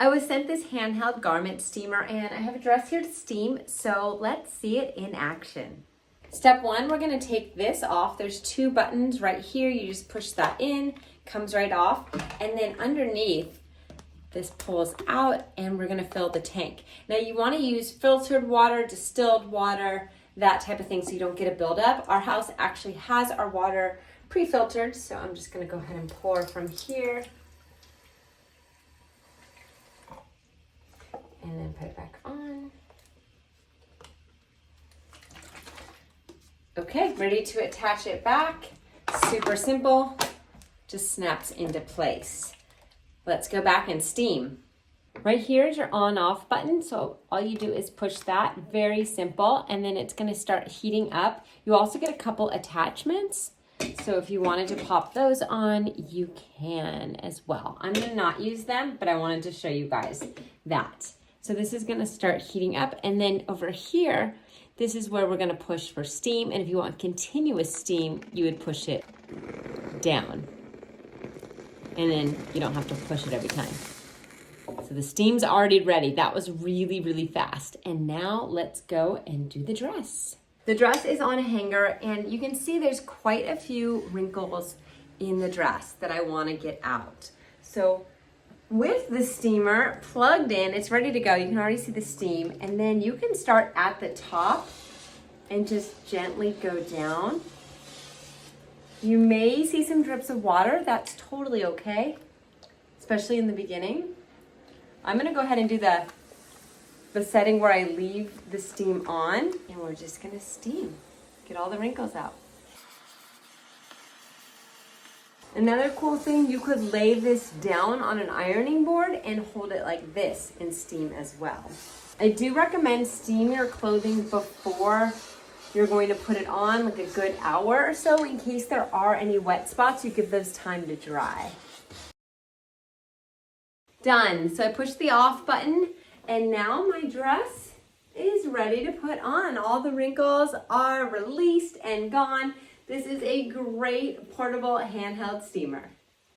I was sent this handheld garment steamer and I have a dress here to steam, so let's see it in action. Step one, we're gonna take this off. There's 2 buttons right here. You just push that in, comes right off, and then underneath, this pulls out and we're gonna fill the tank. Now you wanna use filtered water, distilled water, that type of thing so you don't get a buildup. Our house actually has our water pre-filtered, so I'm just gonna go ahead and pour from here. And then put it back on. Okay, ready to attach it back. Super simple, just snaps into place. Let's go back and steam. Right here is your on-off button, so all you do is push that, very simple, and then it's gonna start heating up. You also get a couple attachments, so if you wanted to pop those on, you can as well. I'm gonna not use them, but I wanted to show you guys that. So this is gonna start heating up, and then over here, this is where we're gonna push for steam, and if you want continuous steam, you would push it down. And then you don't have to push it every time. So the steam's already ready. That was really, really fast. And now let's go and do the dress. The dress is on a hanger, and you can see there's quite a few wrinkles in the dress that I wanna get out. So with the steamer plugged in, it's ready to go. You can already see the steam, and then you can start at the top and just gently go down. You may see some drips of water. That's totally okay, especially in the beginning. I'm gonna go ahead and do the setting where I leave the steam on, and we're just gonna steam, get all the wrinkles out. Another cool thing, you could lay this down on an ironing board and hold it like this and steam as well. I do recommend steam your clothing before you're going to put it on, like a good hour or so, in case there are any wet spots. You give those time to dry. Done. So I pushed the off button, and now my dress is ready to put on. All the wrinkles are released and gone. This is a great portable handheld steamer.